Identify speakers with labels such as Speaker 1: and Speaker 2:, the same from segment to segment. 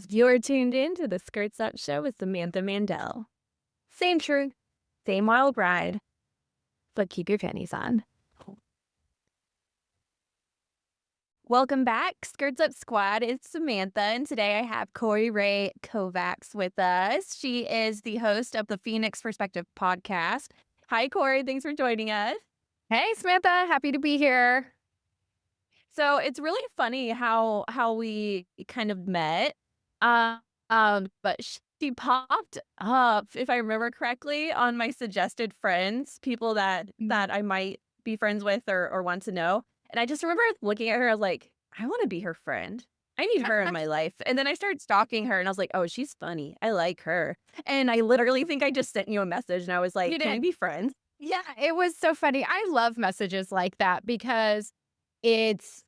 Speaker 1: You're tuned in to the Skirts Up Show with Samantha Mandel. Same truth, same wild ride, but keep your panties on. Welcome back, Skirts Up Squad. It's Samantha, and today I have Kori Rae Kovacs with us. She is the host of the Phoenix Perspective podcast. Hi, Kori. Thanks for joining us.
Speaker 2: Hey, Samantha. Happy to be here.
Speaker 1: So it's really funny how we kind of met. But she popped up, if I remember correctly, on my suggested friends, people that I might be friends with or want to know. And I just remember looking at her, I was like, I want to be her friend. I need her in my life. And then I started stalking her and I was like, oh, she's funny. I like her. And I literally think I just sent you a message and I was like,
Speaker 2: You
Speaker 1: can we
Speaker 2: did.
Speaker 1: be friends?
Speaker 2: Yeah, it was so funny. I love messages like that because it's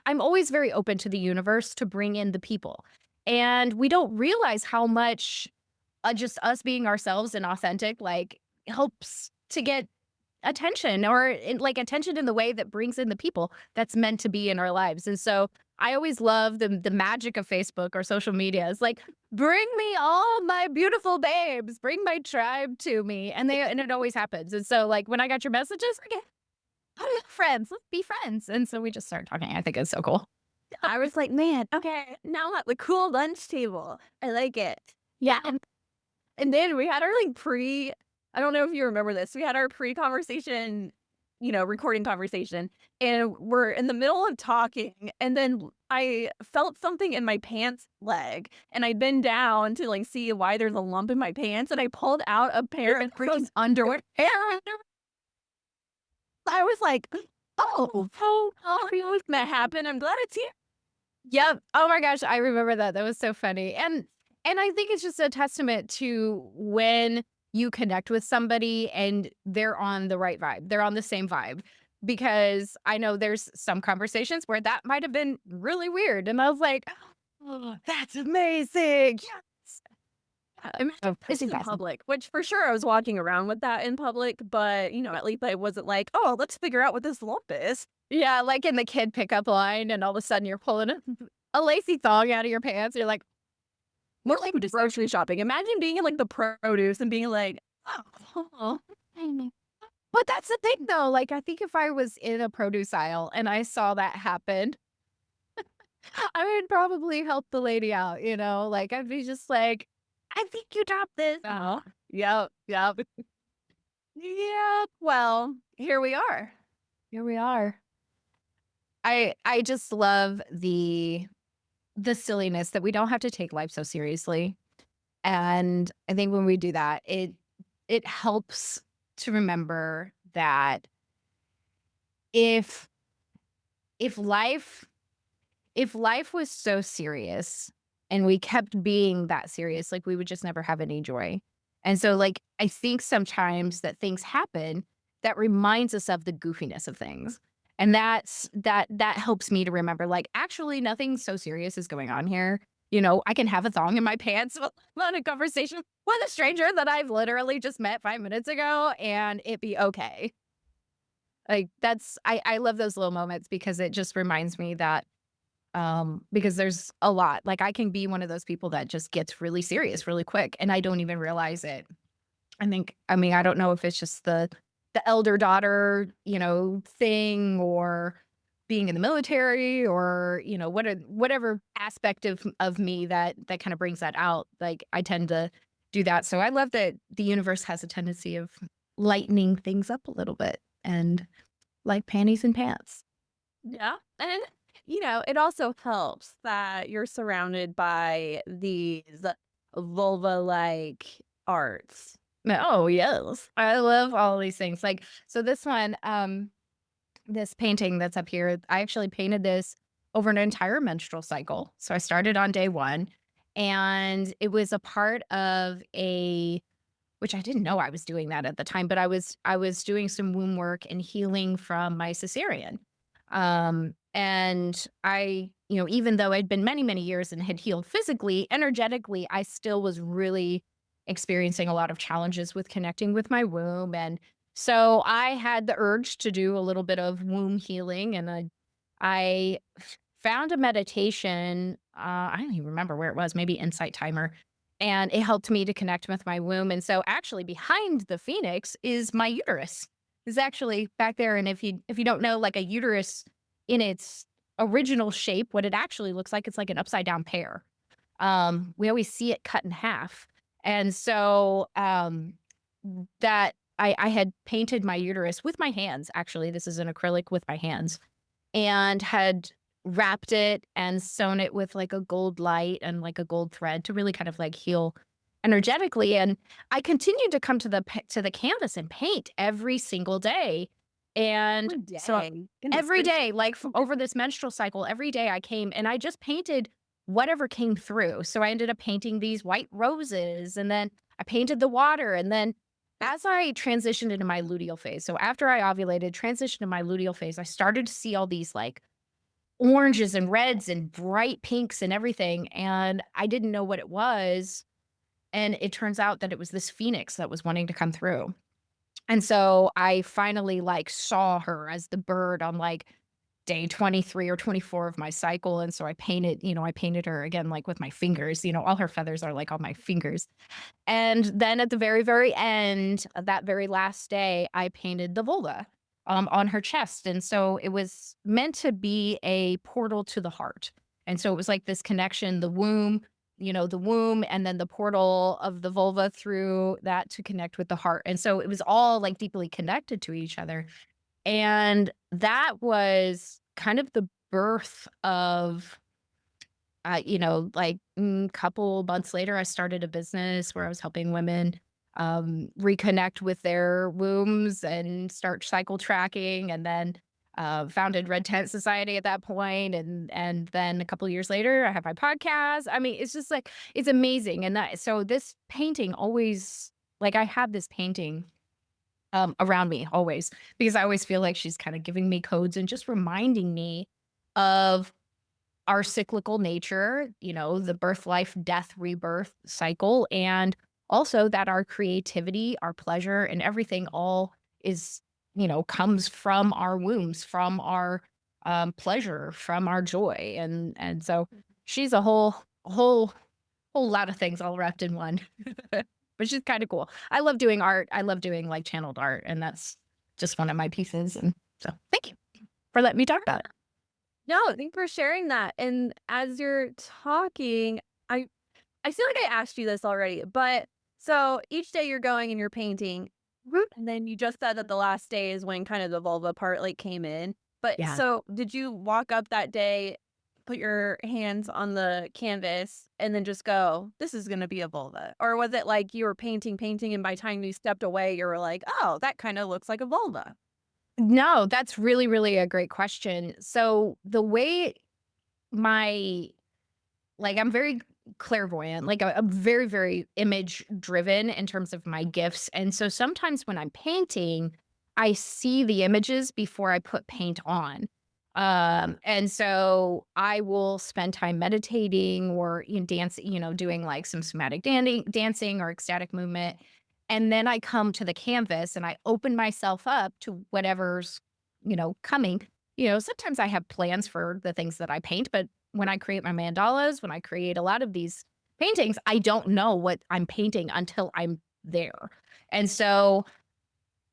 Speaker 2: I'm always very open to the universe to bring in the people. And we don't realize how much just us being ourselves and authentic helps to get attention or attention in the way that brings in the people that's meant to be in our lives. And so I always love the magic of Facebook or social media. It's like, bring me all my beautiful babes, bring my tribe to me. And it always happens. And so when I got your messages, like, oh, friends, let's be friends. And so we just started talking. I think it's so cool.
Speaker 1: I was like, man, okay, now I'm at the cool lunch table. I like it.
Speaker 2: Yeah.
Speaker 1: And then we had our I don't know if you remember this. We had our pre-conversation, recording conversation, and we're in the middle of talking. And then I felt something in my pants leg, and I bend down to see why there's a lump in my pants. And I pulled out a pair of freaking underwear. I was like, what's gonna happen? I'm glad it's here.
Speaker 2: Yep. Oh my gosh, I remember that. That was so funny. And I think it's just a testament to when you connect with somebody and they're on the right vibe. They're on the same vibe. Because I know there's some conversations where that might have been really weird. And I was like, oh, that's amazing. Yes.
Speaker 1: Imagine this in
Speaker 2: Fascinating.
Speaker 1: public, which for sure I was walking around with that in public, but at least I wasn't like, oh, let's figure out what this lump is.
Speaker 2: Yeah, like in the kid pickup line, and all of a sudden you're pulling a lacy thong out of your pants. You're like,
Speaker 1: More like grocery shopping. Imagine being in the produce and being like, oh,
Speaker 2: but that's the thing though. Like, I think if I was in a produce aisle and I saw that happen, I would probably help the lady out, Like, I'd be just like, I think you dropped this.
Speaker 1: yep, yep. Yeah, well, here we are.
Speaker 2: Here we are. I just love the silliness that we don't have to take life so seriously. And I think when we do that, it helps to remember that if if life if life was so serious and we kept being that serious, we would just never have any joy. And so I think sometimes that things happen that reminds us of the goofiness of things. And that helps me to remember actually nothing so serious is going on here. I can have a thong in my pants on a conversation with a stranger that I've literally just met 5 minutes ago and it be okay. I love those little moments because it just reminds me that because there's a lot. I can be one of those people that just gets really serious really quick and I don't even realize it. I don't know if it's just the elder daughter, thing or being in the military or, whatever aspect of me that kind of brings that out. I tend to do that. So I love that the universe has a tendency of lightening things up a little bit and like panties and pants.
Speaker 1: Yeah. And, it also helps that you're surrounded by these vulva like arts.
Speaker 2: Oh, yes. I love all these things. So this one, this painting that's up here, I actually painted this over an entire menstrual cycle. So I started on day one, and it was a part of which I didn't know I was doing that at the time, but I was doing some womb work and healing from my cesarean. And I, even though I'd been many, many years and had healed physically, energetically, I still was really experiencing a lot of challenges with connecting with my womb. And so I had the urge to do a little bit of womb healing. And I found a meditation I don't even remember where it was, maybe Insight Timer. And it helped me to connect with my womb. And so actually behind the phoenix is my uterus. Is actually back there. And if you don't know, like a uterus in its original shape, what it actually looks like, it's like an upside down pear. We always see it cut in half. And so that I had painted my uterus with my hands. Actually, this is an acrylic with my hands, and had wrapped it and sewn it with like a gold light and like a gold thread to really kind of like heal energetically. And I continued to come to to the canvas and paint every single day. And
Speaker 1: One
Speaker 2: so
Speaker 1: day. Goodness
Speaker 2: every
Speaker 1: gracious.
Speaker 2: day, like over this menstrual cycle, every day I came and I just painted whatever came through. So I ended up painting these white roses, and then I painted the water. And then as I transitioned into my luteal phase, so after I ovulated, transitioned to my luteal phase, I started to see all these like oranges and reds and bright pinks and everything. And I didn't know what it was. And it turns out that it was this phoenix that was wanting to come through. And so I finally like saw her as the bird on like day 23 or 24 of my cycle. And so I painted her again, like with my fingers, all her feathers are like on my fingers. And then at the very, very end of that very last day, I painted the vulva on her chest. And so it was meant to be a portal to the heart. And so it was like this connection, the womb, and then the portal of the vulva through that to connect with the heart. And so it was all like deeply connected to each other. And that was kind of the birth of couple months later, I started a business where I was helping women reconnect with their wombs and start cycle tracking, and then founded Red Tent Society at that point, and then a couple years later, I have my podcast. I mean, it's just like it's amazing, and that so this painting always like I have this painting around me always because I always feel like she's kind of giving me codes and just reminding me of our cyclical nature, the birth, life, death, rebirth cycle, and also that our creativity, our pleasure, and everything all is, comes from our wombs, from our pleasure, from our joy, and so she's a whole lot of things all wrapped in one. But she's kind of cool. I love doing art. I love doing like channeled art, and that's just one of my pieces. And so, thank you for letting me talk about it.
Speaker 1: No, thank you for sharing that. And as you're talking, I I feel like I asked you this already, but so each day you're going and you're painting,
Speaker 2: Mhm.
Speaker 1: and then you just said that the last day is when kind of the vulva part like came in. But
Speaker 2: Yeah.
Speaker 1: so did you walk up that day, put your hands on the canvas, and then just go, "This is gonna be a vulva," or was it like you were painting, painting, and by the time you stepped away, you were like, "Oh, that kind of looks like a vulva."
Speaker 2: No, that's really, really a great question. So the way my I'm very clairvoyant, like I'm very, very image driven in terms of my gifts. And so sometimes when I'm painting, I see the images before I put paint on. And so I will spend time meditating or doing like some somatic dancing or ecstatic movement. And then I come to the canvas and I open myself up to whatever's, coming. Sometimes I have plans for the things that I paint, but when I create my mandalas, when I create a lot of these paintings, I don't know what I'm painting until I'm there. And so,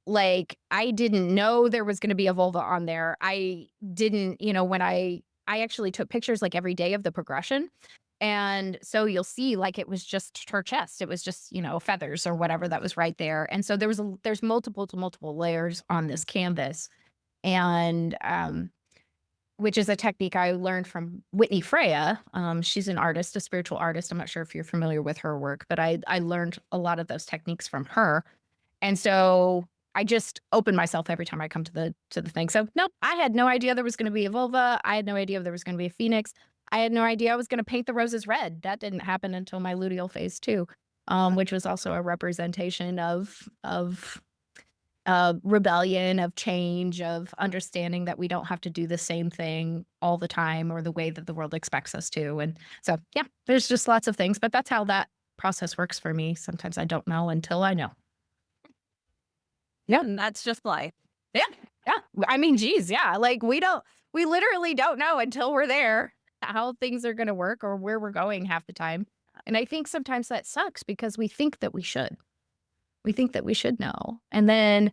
Speaker 2: like, I didn't know there was gonna be a vulva on there. I didn't, when I actually took pictures, like, every day of the progression, and so you'll see, like, it was just her chest. It was just, feathers or whatever that was right there, and so there's multiple to multiple layers on this canvas, and, which is a technique I learned from Whitney Freya. She's an artist, a spiritual artist. I'm not sure if you're familiar with her work, but I learned a lot of those techniques from her. And so I just open myself every time I come to the thing. So nope, I had no idea there was going to be a vulva. I had no idea there was going to be a phoenix. I had no idea I was going to paint the roses red. That didn't happen until my luteal phase too, which was also a representation of rebellion, of change, of understanding that we don't have to do the same thing all the time or the way that the world expects us to. And so, yeah, there's just lots of things, but that's how that process works for me. Sometimes I don't know until I know. Yeah.
Speaker 1: And that's just life.
Speaker 2: Yeah. Yeah. I mean, geez, yeah. Like we literally don't know until we're there. how things are gonna work or where we're going half the time. And I think sometimes that sucks because we think that we should. We think that we should know. And then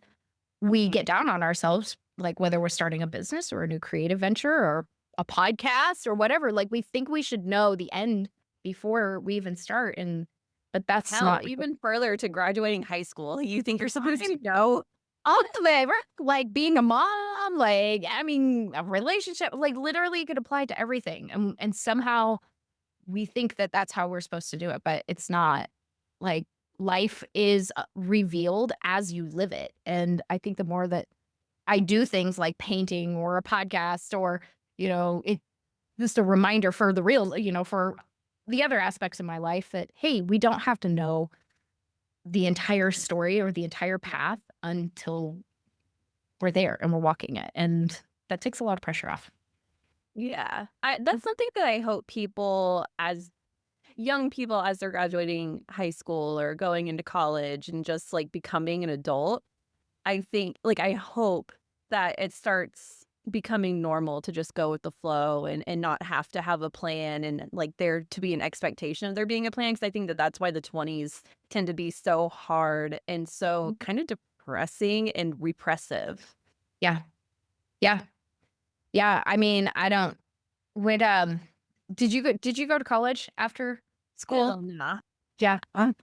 Speaker 2: we get down on ourselves, like whether we're starting a business or a new creative venture or a podcast or whatever, like we think we should know the end before we even start. And but that's
Speaker 1: Hell,
Speaker 2: not
Speaker 1: even further to graduating high school, you think you're supposed to know.
Speaker 2: all of it, right? Like being a mom, like I mean, a relationship, like literally it could apply to everything. And somehow we think that that's how we're supposed to do it, but it's not. Like life is revealed as you live it. And I think the more that I do things like painting or a podcast or, it just a reminder for the real, for the other aspects of my life that, hey, we don't have to know the entire story or the entire path until we're there and we're walking it. And that takes a lot of pressure off.
Speaker 1: Yeah. That's something that I hope people as young people as they're graduating high school or going into college and just like becoming an adult, I think like I hope that it starts becoming normal to just go with the flow and not have to have a plan and like there to be an expectation of there being a plan because I think that that's why the 20s tend to be so hard and so kind of depressing and repressive.
Speaker 2: Yeah. Yeah. Yeah. I mean, I don't would did you go to college after school?
Speaker 1: Hell nah.
Speaker 2: Yeah.
Speaker 1: I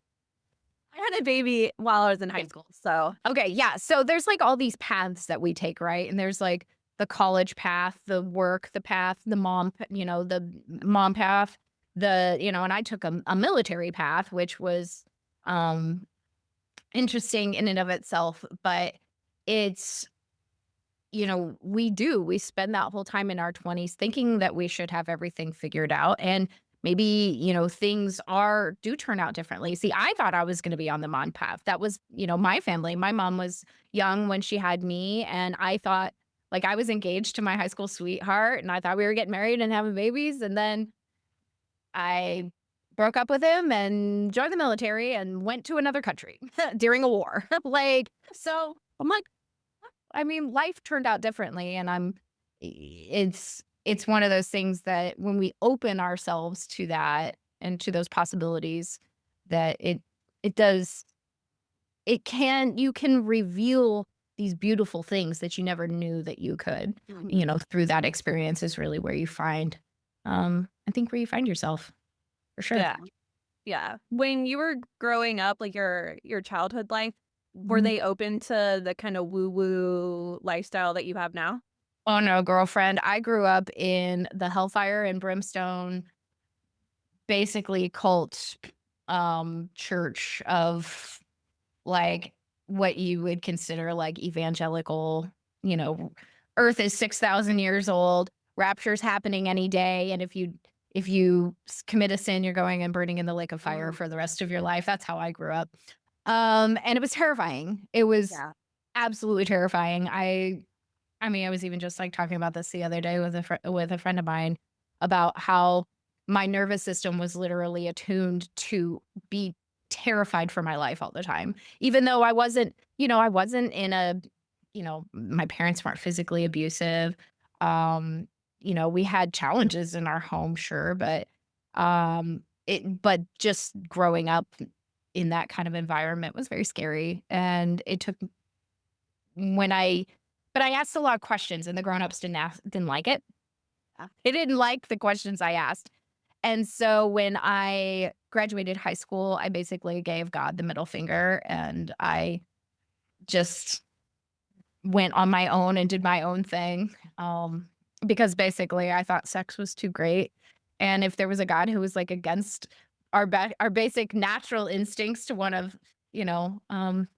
Speaker 1: had a baby while I was in high
Speaker 2: Okay.
Speaker 1: school, so
Speaker 2: Okay, yeah. So there's like all these paths that we take, right? And there's like the college path, the work, the path, the the mom path, and I took a military path, which was um interesting in and of itself, but it's we spend that whole time in our 20s thinking that we should have everything figured out. And maybe, things do turn out differently. See, I thought I was going to be on the mom path. That was, my family. My mom was young when she had me. And I thought, like, I was engaged to my high school sweetheart and I thought we were getting married and having babies. And then I broke up with him and joined the military and went to another country during a war. So I'm like, I mean, life turned out differently, and it's one of those things that when we open ourselves to that and to those possibilities, that it does you can reveal these beautiful things that you never knew that you could,
Speaker 1: Mhm.
Speaker 2: through that experience is really where you find, I think where you find yourself for sure.
Speaker 1: Yeah. Yeah. When you were growing up, like your childhood life, were they open to the kind of woo-woo lifestyle that you have now?
Speaker 2: Oh no, girlfriend. I grew up in the hellfire and brimstone, basically cult church of like what you would consider like evangelical, you know, earth is 6,000 years old, rapture's happening any day, and if you commit a sin, you're going and burning in the lake of fire
Speaker 1: Mm.
Speaker 2: for the rest of your life. That's how I grew up. And it was terrifying. It was
Speaker 1: Yeah.
Speaker 2: absolutely terrifying. I mean, I was even just like talking about this the other day with with a friend of mine about how my nervous system was literally attuned to be terrified for my life all the time. Even though I wasn't in my parents weren't physically abusive. Um, we had challenges in our home, sure, but just growing up in that kind of environment was very scary. And it took when I but I asked a lot of questions and the grown-ups didn't like it. They didn't like the questions I asked. And so when I graduated high school, I basically gave God the middle finger and I just went on my own and did my own thing. Because basically I thought sex was too great. And if there was a God who was like against our basic natural instincts to want to, you know, um,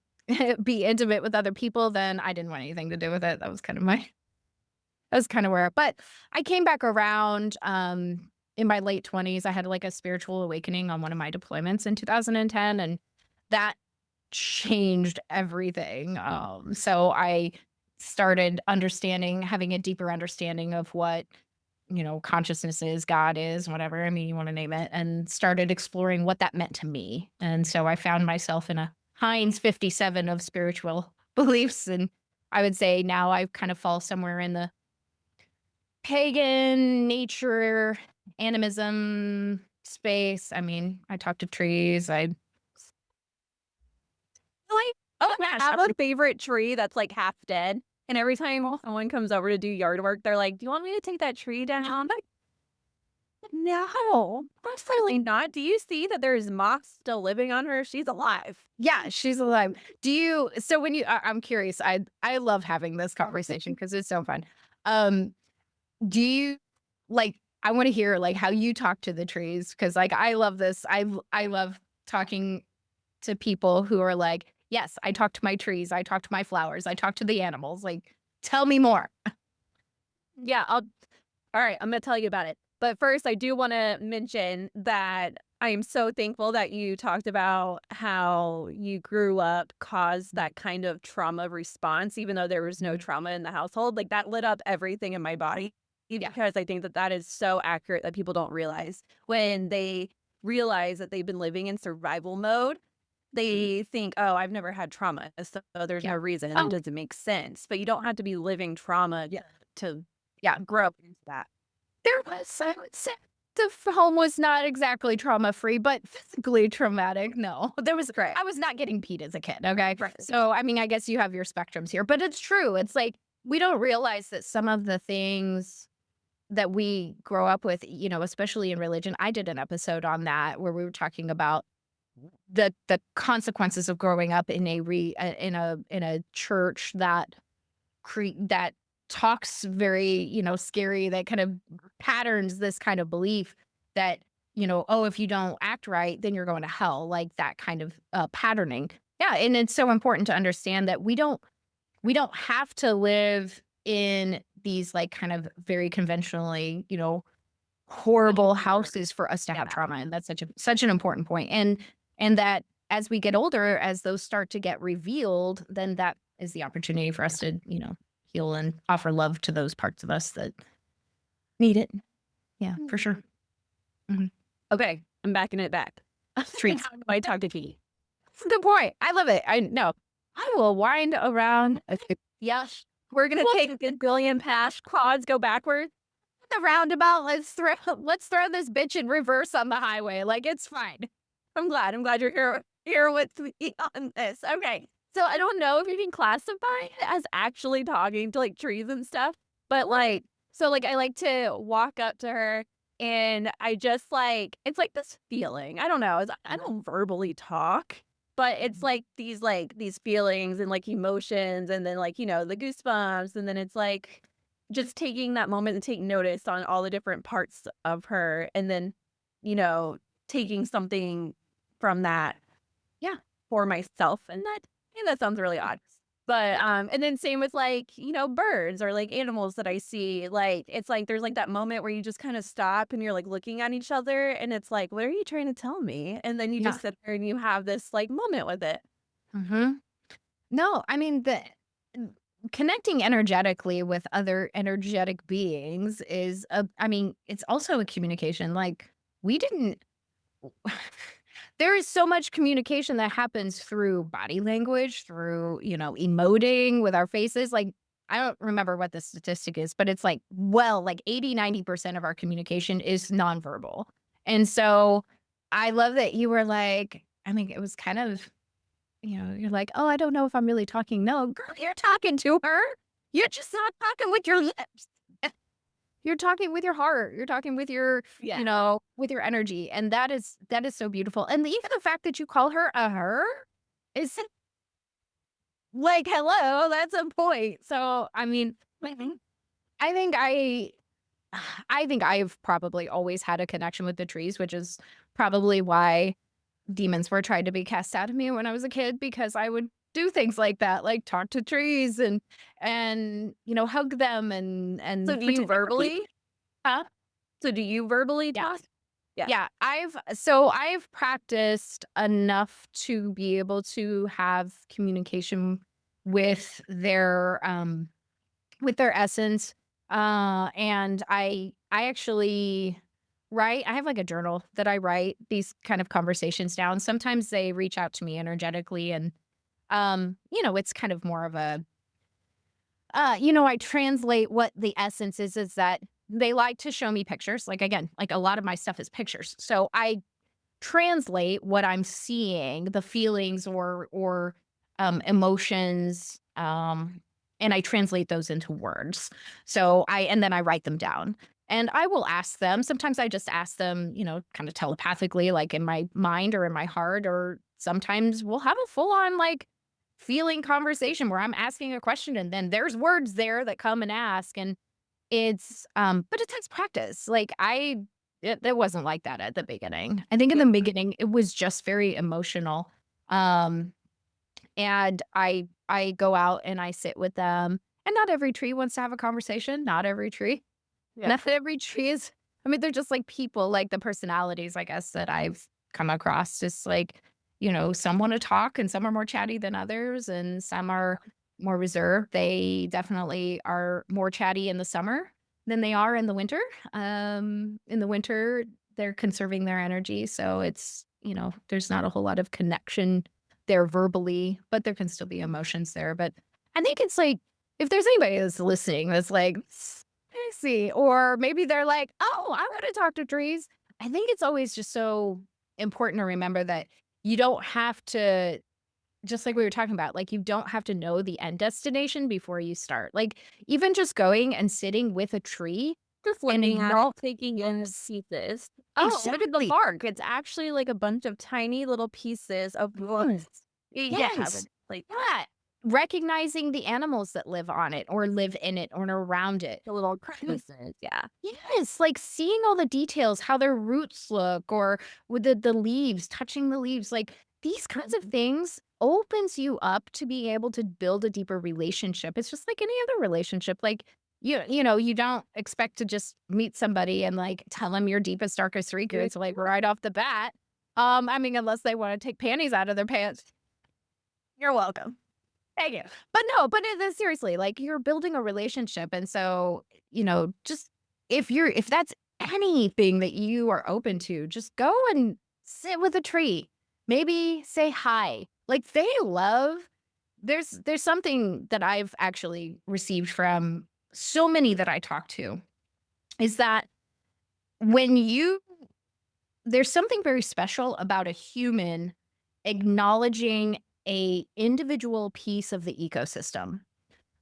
Speaker 2: be intimate with other people, then I didn't want anything to do with it. That was kind of where, but I came back around in my late 20s. I had like a spiritual awakening on one of my deployments in 2010, and that changed everything. So I started having a deeper understanding of what, consciousness is, God is, whatever. I mean, you want to name it, and started exploring what that meant to me. And so I found myself in a Heinz 57 of spiritual beliefs. And I would say now I kind of fall somewhere in the pagan nature, animism space. I mean, I talk to trees. I
Speaker 1: Like,
Speaker 2: oh
Speaker 1: I
Speaker 2: gosh,
Speaker 1: have a favorite tree that's, like, half dead, and every time someone comes over to do yard work, they're like, "Do you want me to take that tree down?" I'm like, "No, absolutely not. Do you see that there's moss still living on her? She's alive."
Speaker 2: yeah, she's alive. Do you so when you I'm curious. I love having this conversation because it's so fun. Um, do you like I want to hear like how you talk to the trees because like I love this. I love talking to people who are like, yes, I talk to my trees, I talk to my flowers, I talk to the animals. Like, tell me more.
Speaker 1: Yeah, alright, I'm gonna tell you about it. But first, I do wanna mention that I am so thankful that you talked about how you grew up caused that kind of trauma response, even though there was no
Speaker 2: Mhm.
Speaker 1: trauma in the household. Like, that lit up everything in my body
Speaker 2: Yeah.
Speaker 1: because I think that that is so accurate that people don't realize. When they realize that they've been living in survival mode,
Speaker 2: Mhm.
Speaker 1: they think, "Oh, I've never had trauma, so there's
Speaker 2: Yeah.
Speaker 1: no reason. It
Speaker 2: Oh,
Speaker 1: doesn't make sense." But you don't have to be living trauma
Speaker 2: yeah.
Speaker 1: to
Speaker 2: Yeah.
Speaker 1: grow up into that.
Speaker 2: There was, I would say, the home was not exactly trauma free, but physically traumatic. No, there was,
Speaker 1: Right.
Speaker 2: I was not getting peed as a kid. Okay.
Speaker 1: Right.
Speaker 2: So, I mean, I guess you have your spectrums here, but it's true. It's like we don't realize that some of the things that we grow up with, especially in religion. I did an episode on that where we were talking about the consequences of growing up in a church that that talks very, scary, that kind of patterns this kind of belief that, oh, if you don't act right, then you're going to hell, like that kind of patterning. Yeah, and it's so important to understand that we don't have to live in these like kind of very conventionally, horrible houses for us to have
Speaker 1: Yeah.
Speaker 2: trauma, and that's such an important point. And that as we get older, as those start to get revealed, then that is the opportunity for us to, heal and offer love to those parts of us that need it. Yeah, for sure. Mhm.
Speaker 1: Okay, I'm backing it back.
Speaker 2: Treats.
Speaker 1: How do I talk to G?
Speaker 2: That's a good point. I love it. I know. I will wind around.
Speaker 1: Yes. We're gonna
Speaker 2: Well,
Speaker 1: take a good billion past quads, go backwards.
Speaker 2: the roundabout. Let's throw this bitch in reverse on the highway. Like it's fine.
Speaker 1: I'm glad. I'm glad you're here with me on this. Okay. So I don't know if you can classify it as actually talking to like trees and stuff, but like, so like I like to walk up to her and I just like, it's like this feeling. I don't know. I don't verbally talk, but it's like these feelings and like emotions and then like, the goosebumps. And then it's like just taking that moment and take notice on all the different parts of her. And then, you know, taking something from that
Speaker 2: Yeah.
Speaker 1: for myself, and that sounds really odd. But, and then same with, like, birds or, like, animals that I see, like, it's like there's, like, that moment where you just kinda stop and you're, like, looking at each other, and it's like, "What are you trying to tell me?" And then you
Speaker 2: Yeah.
Speaker 1: just sit there and you have this, like, moment with it.
Speaker 2: Hmm. No, I mean connecting energetically with other energetic beings is I mean, it's also a communication. Like we didn't there is so much communication that happens through body language, through, emoting with our faces. Like I don't remember what the statistic is, but it's like 80-90% of our communication is nonverbal. And so I love that you were like, I mean, it was kind of you're like, "Oh, I don't know if I'm really talking." No, girl, you're talking to her. You're just not talking with your lips. You're talking with your heart. You're talking with your,
Speaker 1: Yeah.
Speaker 2: with your energy. And that is so beautiful. And even the fact that you call her a her is like, hello, that's a point. So, I mean,
Speaker 1: Mhm.
Speaker 2: I think I think I've probably always had a connection with the trees, which is probably why demons were trying to be cast out of me when I was a kid because I would do things like that, like talk to trees and hug them
Speaker 1: So
Speaker 2: and
Speaker 1: do you
Speaker 2: pretend they were people.
Speaker 1: verbally?
Speaker 2: Huh?
Speaker 1: So do you verbally
Speaker 2: Yes.
Speaker 1: talk? Yeah.
Speaker 2: Yeah, I've practiced enough to be able to have communication with their essence. And I actually write. I have like a journal that I write these kind of conversations down. Sometimes they reach out to me energetically, and it's kind of more of a I translate what the essence is that they like to show me pictures. Like, again, like a lot of my stuff is pictures. So I translate what I'm seeing, the feelings or emotions, and I translate those into words. So and then I write them down. And I will ask them. Sometimes I just ask them, kind of telepathically, like in my mind or in my heart, or sometimes we'll have a full on like feeling conversation where I'm asking a question and then there's words there that come and ask. And but it takes practice. Like it wasn't like that at the beginning. I think in the beginning it was just very emotional. Um, and I go out and I sit with them. And not every tree wants to have a conversation. Not every tree.
Speaker 1: Yeah.
Speaker 2: Not every tree is. I mean, they're just like people, like the personalities, I guess, that I've come across. Just like, some want to talk and some are more chatty than others, and some are more reserved. They definitely are more chatty in the summer than they are in the winter. In the winter, they're conserving their energy. So there's not a whole lot of connection there verbally, but there can still be emotions there. But I think it's like, if there's anybody that's listening that's like, I see. Or maybe they're like, "Oh, I wanna talk to trees." I think it's always just so important to remember that you don't have to, just like we were talking about, like, you don't have to know the end destination before you start. Like, even just going and sitting with a tree
Speaker 1: Just
Speaker 2: and
Speaker 1: looking at it,
Speaker 2: acknow
Speaker 1: taking in pieces. Oh, look at the
Speaker 2: exactly.
Speaker 1: bark. It's actually like a bunch of tiny little pieces of wood.
Speaker 2: Yes.
Speaker 1: Yeah, but
Speaker 2: Yes.
Speaker 1: like
Speaker 2: Yeah. Recognizing the animals that live on it or live in it or around it.
Speaker 1: the little crevices. Yeah.
Speaker 2: Yes, like seeing all the details, how their roots look, or with the leaves, touching the leaves, like these kinds of things opens you up to be able to build a deeper relationship. It's just like any other relationship. Like you don't expect to just meet somebody and like tell them your deepest, darkest secrets like right off the bat. I mean, unless they want to take panties out of their pants.
Speaker 1: You're welcome.
Speaker 2: Thank you. But no, but seriously, like you're building a relationship. And so, just if that's anything that you are open to, just go and sit with a tree. Maybe say hi. Like there's something that I've actually received from so many that I talk to is that when you there's something very special about a human acknowledging a individual piece of the ecosystem.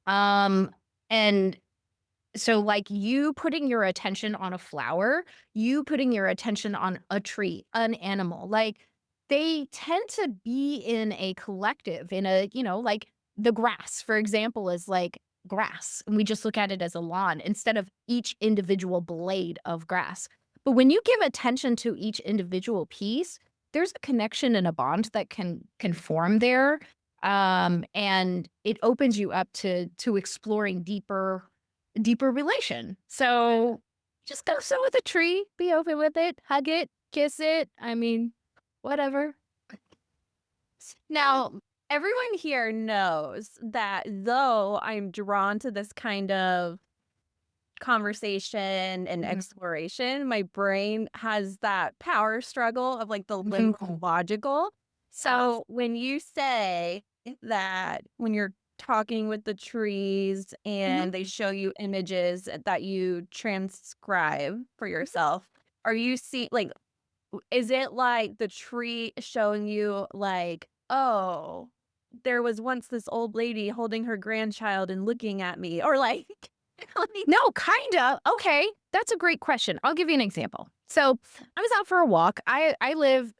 Speaker 2: Um, and so like you putting your attention on a flower, you putting your attention on a tree, an animal, like they tend to be in a collective, in a, like the grass, for example, is like grass. And we just look at it as a lawn instead of each individual blade of grass. But when you give attention to each individual piece, there's a connection and a bond that can form there. And it opens you up to exploring deeper relation. So just go sit with a tree, be open with it, hug it, kiss it. I mean, whatever.
Speaker 1: Now, everyone here knows that though I'm drawn to this kind of conversation and
Speaker 2: Mhm.
Speaker 1: exploration, my brain has that power struggle of like the
Speaker 2: Mhm.
Speaker 1: limbo logical. So when you say that when you're talking with the trees
Speaker 2: Mhm.
Speaker 1: and they show you images that you transcribe for yourself, are you see like is it like the tree showing you like, "Oh, there was once this old lady holding her grandchild and looking at me," or like like
Speaker 2: No, kinda. Okay, that's a great question. I'll give you an example. So I was out for a walk. I live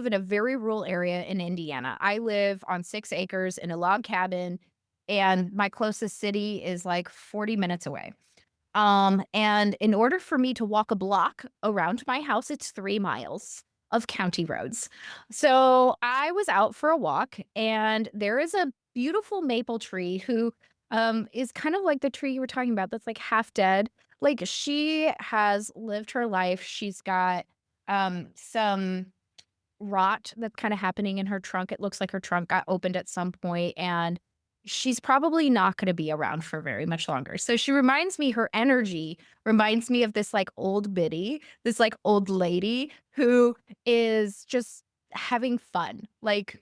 Speaker 2: in a very rural area in Indiana. I live on 6 acres in a log cabin, and my closest city is like 40 minutes away. And in order for me to walk a block around my house, it's 3 miles of county roads. So I was out for a walk, and there is a beautiful maple tree who is kind of like the tree you were talking about that's like half dead. Like she has lived her life. She's got some rot that's kinda happening in her trunk. It looks like her trunk got opened at some point, and she's probably not gonna be around for very much longer. So she reminds me her energy reminds me of this, like, old biddy, this, like, old lady who is just having fun. Like,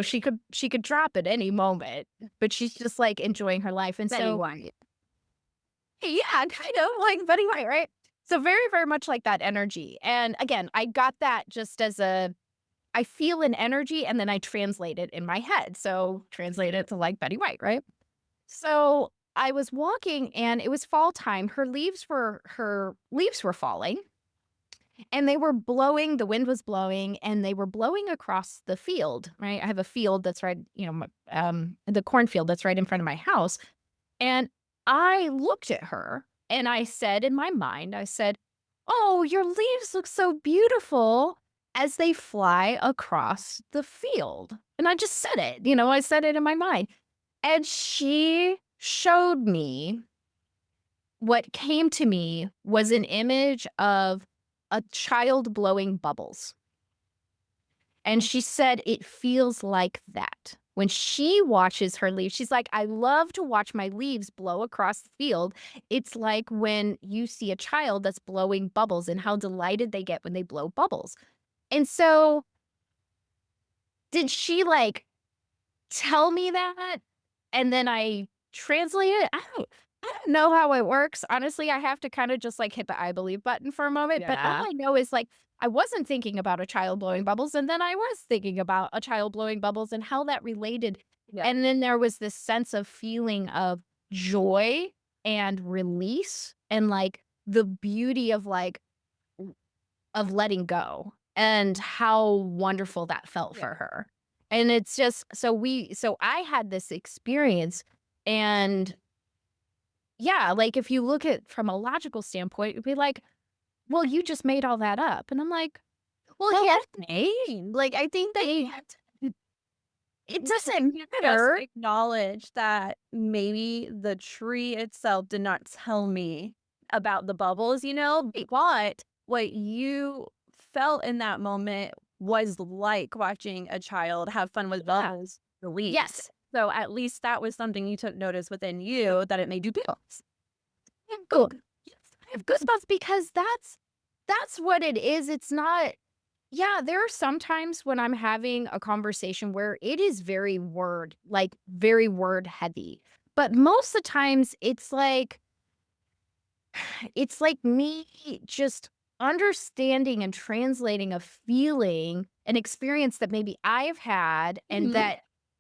Speaker 2: she could drop at any moment, but she's just, like, enjoying her life, and
Speaker 1: Betty
Speaker 2: so
Speaker 1: White.
Speaker 2: Yeah, kind of like Betty White, right? So very, very much like that energy. And again, I got that just as I feel an energy and then I translate it in my head. So translate it to like Betty White, right? So I was walking and it was fall time. Her leaves were falling and they were blowing, the wind was blowing and they were blowing across the field, right? I have a field that's right, the cornfield that's right in front of my house. And I looked at her and I said in my mind, I said, "Oh, your leaves look so beautiful as they fly across the field." And I just said it, I said it in my mind. And she showed me what came to me was an image of a child blowing bubbles. And she said it feels like that. When she watches her leaves, she's like, "I love to watch my leaves blow across the field. It's like when you see a child that's blowing bubbles and how delighted they get when they blow bubbles." And so, did she tell me that and then I translate it? I don't know how it works. Honestly, I have to kinda just, hit the "I believe" button for a moment, but all
Speaker 1: Yeah.
Speaker 2: I know is, I wasn't thinking about a child blowing bubbles, and then I was thinking about a child blowing bubbles and how that related,
Speaker 1: Yeah.
Speaker 2: and then there was this sense of feeling of joy and release and, the beauty of, of letting go and how wonderful that felt
Speaker 1: Yeah.
Speaker 2: for her. And it's just so I had this experience and yeah, if you look at from a logical standpoint, you'd be like, "Well, you just made all that up." And I'm like,
Speaker 1: Well,
Speaker 2: "Well,
Speaker 1: yeah,
Speaker 2: what name?" I think that
Speaker 1: they
Speaker 2: it
Speaker 1: can
Speaker 2: doesn't
Speaker 1: you just
Speaker 2: matter.
Speaker 1: acknowledge that maybe the tree itself did not tell me about the bubbles,
Speaker 2: Right.
Speaker 1: but what you felt in that moment was like watching a child have fun with
Speaker 2: Yeah.
Speaker 1: bubbles released.
Speaker 2: Yes.
Speaker 1: So at least that was something you took notice within you that it made you feel.
Speaker 2: I have goo yes, I have goosebumps because that's what it is. It's not yeah, there are some times when I'm having a conversation where it is very word heavy. But most of the times it's like me just understanding and translating a feeling, an experience that maybe I've had and
Speaker 1: Mhm.
Speaker 2: that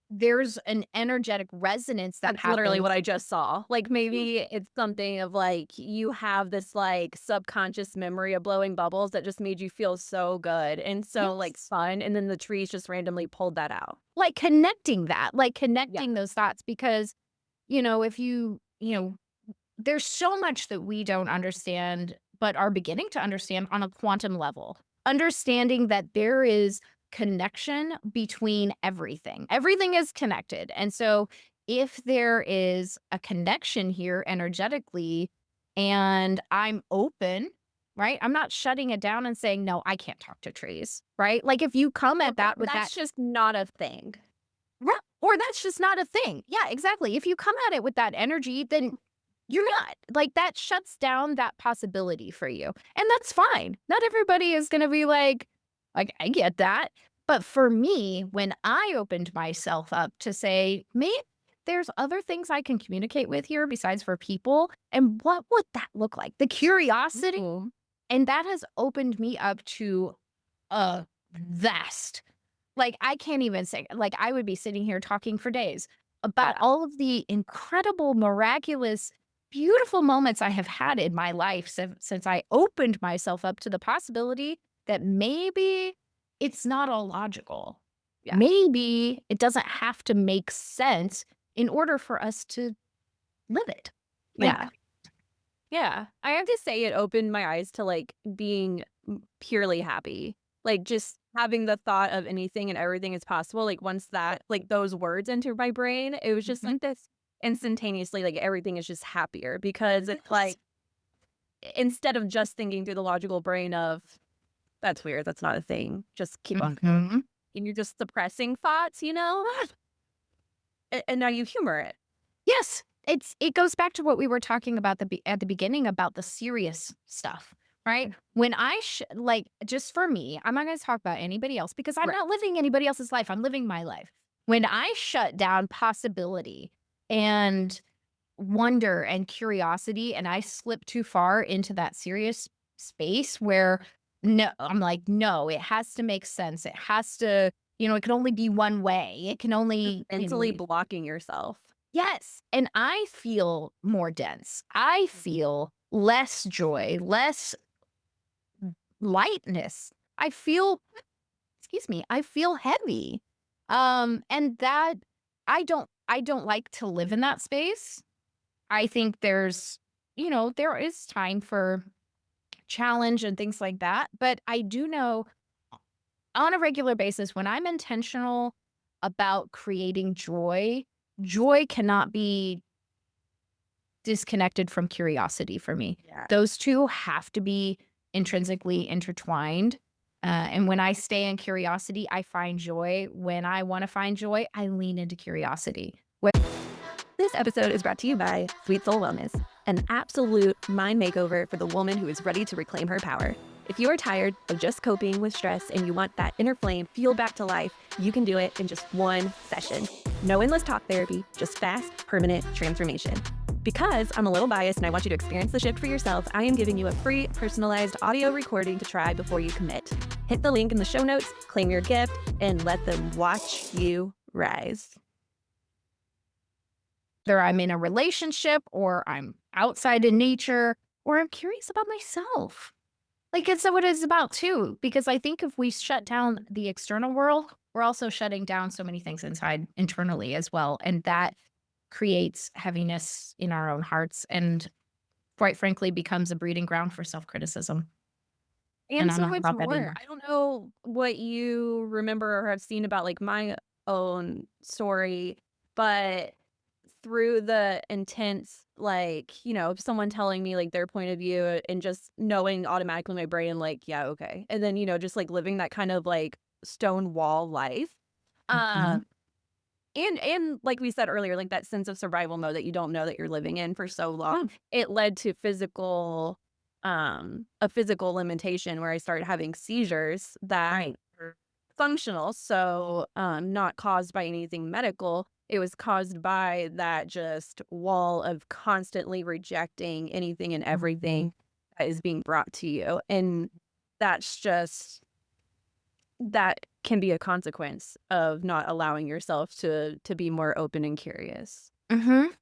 Speaker 2: there's an energetic resonance that
Speaker 1: That's literally what
Speaker 2: happens.
Speaker 1: I just saw. Like,
Speaker 2: Yeah.
Speaker 1: maybe it's something of, like, you have this, like, subconscious memory of blowing bubbles that just made you feel so good and so, like,
Speaker 2: Yes.
Speaker 1: fun, and then the trees just randomly pulled that out. Yeah.
Speaker 2: Connecting those thoughts because, if there's so much that we don't understand, but are beginning to understand on a quantum level. Understanding that there is connection between everything. Everything is connected. And so, if there is a connection here energetically, and I'm open, right? I'm not shutting it down and saying, no, I can't talk to trees, right? Like, if you come
Speaker 1: Or
Speaker 2: at that with that
Speaker 1: that's just not a thing.
Speaker 2: or that's just not a thing. Yeah, exactly. If you come at it with that energy, then you're not. That shuts down that possibility for you. And that's fine. Not everybody is going to be I get that. But for me, when I opened myself up to say, maybe there's other things I can communicate with here besides for people, and what would that look like? The curiosity,
Speaker 1: Ooh.
Speaker 2: and that has opened me up to a vast I can't even say I would be sitting here talking for days about
Speaker 1: Yeah.
Speaker 2: all of the incredible, miraculous, beautiful moments I have had in my life since I opened myself up to the possibility that maybe it's not all logical.
Speaker 1: Yeah.
Speaker 2: Maybe it doesn't have to make sense in order for us to live it. Like,
Speaker 1: Yeah. Yeah. I have to say it opened my eyes to, like, being purely happy. Like, just having the thought of anything and everything is possible, like, once that like, those words entered my brain, it was just
Speaker 2: mhm.
Speaker 1: like this instantaneously, like, everything is just happier because it's
Speaker 2: Yes.
Speaker 1: like instead of just thinking through the logical brain of, "That's weird, that's not a thing," just keep on going,
Speaker 2: Mhm.
Speaker 1: and you're just suppressing thoughts, and now you humor it.
Speaker 2: Yes, it goes back to what we were talking about at the beginning about the serious stuff, right? When just for me, I'm not gonna talk about anybody else because I'm
Speaker 1: Right.
Speaker 2: not living anybody else's life, I'm living my life. When I shut down possibility and wonder and curiosity, and I slip too far into that serious space where no, I'm like, no, it has to make sense. It has to, it can only be one way. It can
Speaker 1: Just
Speaker 2: only,
Speaker 1: mentally blocking yourself.
Speaker 2: yes. And I feel more dense. I feel less joy, less lightness. I feel, excuse me, I feel heavy. And that I don't like to live in that space. I think there is time for challenge and things like that. But I do know on a regular basis when I'm intentional about creating joy, joy cannot be disconnected from curiosity for me.
Speaker 1: Yeah.
Speaker 2: Those two have to be intrinsically intertwined. And when I stay in curiosity, I find joy. When I want to find joy, I lean into curiosity.
Speaker 1: This episode is brought to you by Sweet Soul Wellness, an absolute mind makeover for the woman who is ready to reclaim her power. If you are tired of just coping with stress and you want that inner flame fueled back to life, you can do it in just one session. No endless talk therapy, just fast, permanent transformation. Because I'm a little biased and I want you to experience the shift for yourself, I am giving you a free, personalized audio recording to try before you commit. Hit the link in the show notes, claim your gift, and let them watch you rise.
Speaker 2: Whether I'm in a relationship or I'm outside in nature or I'm curious about myself. Like, it's what it's about too, because I think if we shut down the external world, we're also shutting down so many things inside internally as well. And that creates heaviness in our own hearts and quite frankly becomes a breeding ground for self-criticism. And
Speaker 1: And
Speaker 2: I'm
Speaker 1: so
Speaker 2: not
Speaker 1: much
Speaker 2: about that
Speaker 1: more.
Speaker 2: anymore.
Speaker 1: I don't know what you remember or have seen about, like, my own story, but through the intense, like, someone telling me, like, their point of view and just knowing automatically in my brain, like, "Yeah, okay." And then, just, like, living that kind of, like, stone wall life.
Speaker 2: Mhm.
Speaker 1: Um, and like we said earlier, like, that sense of survival mode that you don't know that you're living in for so long, it led to a physical limitation where I started having seizures that
Speaker 2: Right.
Speaker 1: were functional, so, not caused by anything medical. It was caused by that just wall of constantly rejecting anything and
Speaker 2: Mhm.
Speaker 1: everything that is being brought to you, and that's just that can be a consequence of not allowing yourself to be more open and curious.
Speaker 2: Mhm.